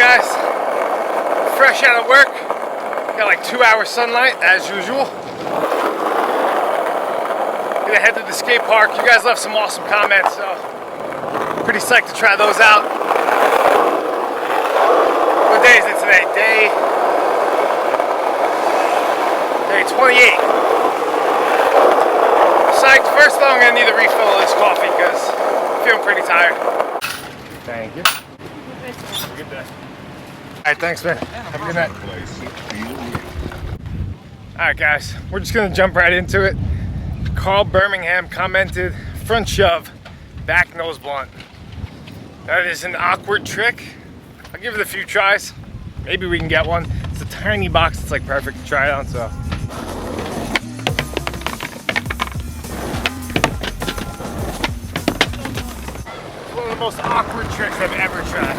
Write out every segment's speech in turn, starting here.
guys, fresh out of work. Got like 2 hours sunlight as usual. Gonna head to the skate park. You guys left some awesome comments, so pretty psyched to try those out. What day is it today? Day 28. Psyched. First though, I'm gonna need a refill of this coffee because I'm feeling pretty tired. Thank you. Have a good day. Alright, thanks man. Have a good night. Alright guys, we're just gonna jump right into it. Carl Birmingham commented, front shove, back nose blunt. That is an awkward trick. I'll give it a few tries. Maybe we can get one. It's a tiny box, it's like perfect to try it on, so. It's one of the most awkward tricks I've ever tried.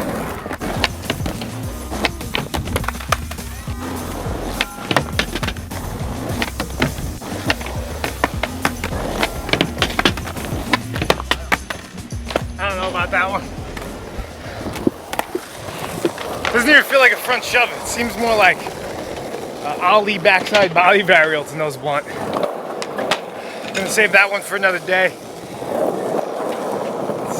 I don't know about that one. Doesn't even feel like a front shove. It seems more like ollie backside body varial to nose blunt. Gonna save that one for another day.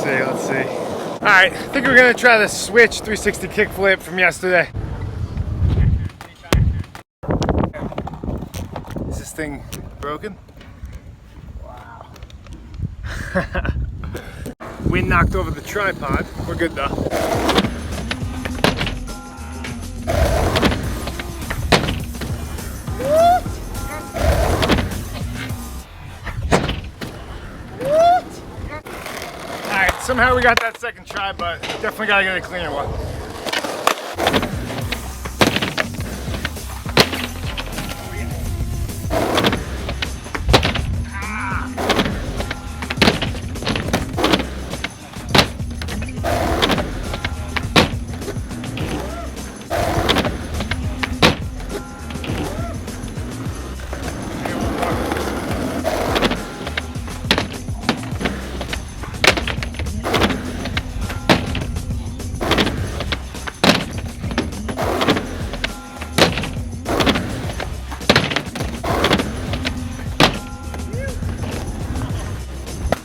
Let's see. All right, I think we're gonna try the switch 360 kickflip from yesterday. Is this thing broken? Wow. Wind knocked over the tripod. We're good though. Alright, somehow we got that second try, but definitely gotta get a cleaner one.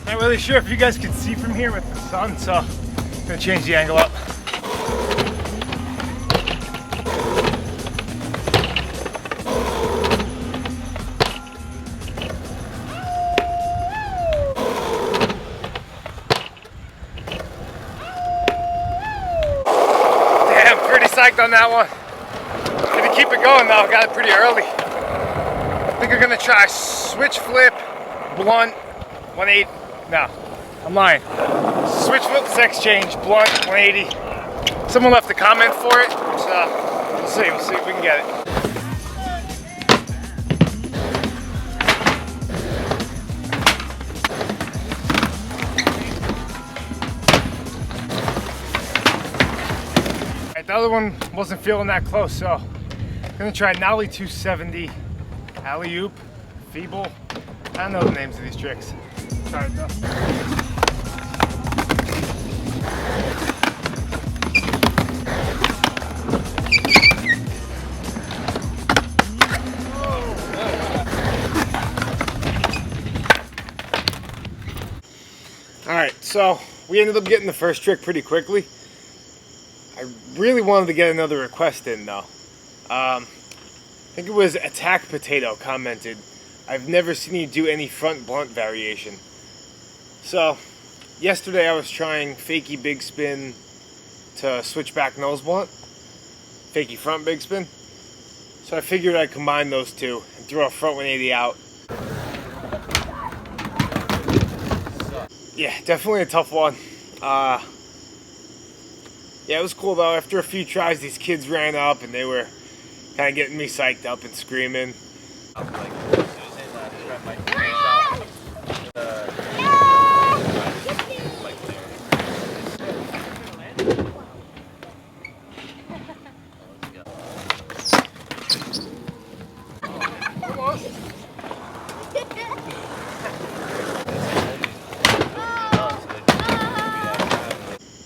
Not really sure if you guys can see from here with the sun, so I'm gonna change the angle up. Damn, pretty psyched on that one. Gonna keep it going though, got it pretty early. I think we're gonna try switch flip, blunt, 180. No, I'm lying. Switch flip, sex change, blunt, 180. Someone left a comment for it, so we'll see if we can get it. Alright, the other one wasn't feeling that close, so I'm gonna try nollie 270, alley-oop, feeble. I don't know the names of these tricks. Try it though. Alright, so we ended up getting the first trick pretty quickly. I really wanted to get another request in though. I think it was Attack Potato commented, I've never seen you do any front blunt variation. So, yesterday I was trying fakie big spin to switch back nose blunt, fakie front big spin. So I figured I'd combine those two and throw a front 180 out. Yeah, definitely a tough one. Yeah, it was cool though. After a few tries, these kids ran up and they were kind of getting me psyched up and screaming.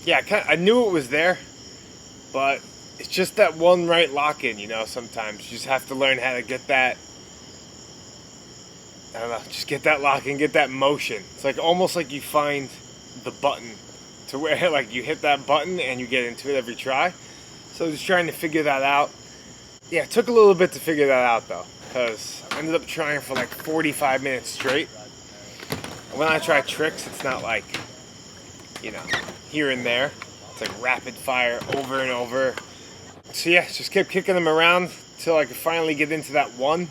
Yeah, I knew it was there, but it's just that one right lock-in, you know, sometimes. You just have to learn how to get that, I don't know, just get that lock-in, get that motion. It's like almost like you find the button to where like you hit that button and you get into it every try. So just trying to figure that out. Yeah, it took a little bit to figure that out though, because I ended up trying for like 45 minutes straight. And when I try tricks, it's not like, you know, here and there. It's like rapid fire over and over. So yeah, just kept kicking them around till I could finally get into that one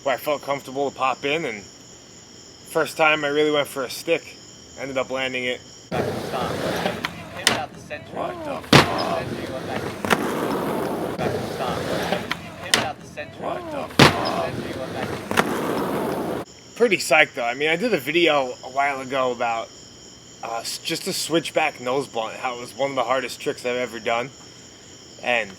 where I felt comfortable to pop in. And first time I really went for a stick, ended up landing it. Pretty psyched though. I mean, I did a video a while ago about just a switchback nose blunt, how it was one of the hardest tricks I've ever done. And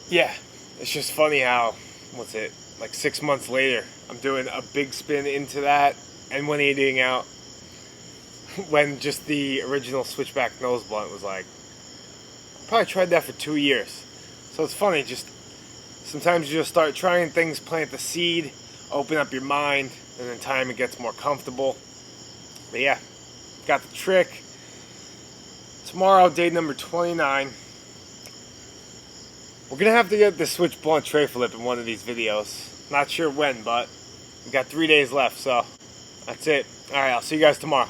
yeah, it's just funny how, what's it, like 6 months later, I'm doing a big spin into that and 180ing out when just the original switchback nose blunt was like, probably tried that for 2 years. So it's funny, just sometimes you just start trying things, plant the seed, open up your mind, and in time it gets more comfortable. But yeah, got the trick. Tomorrow, day number 29. We're gonna have to get the switch blunt tray flip in one of these videos. Not sure when, but we got 3 days left, so that's it. Alright, I'll see you guys tomorrow.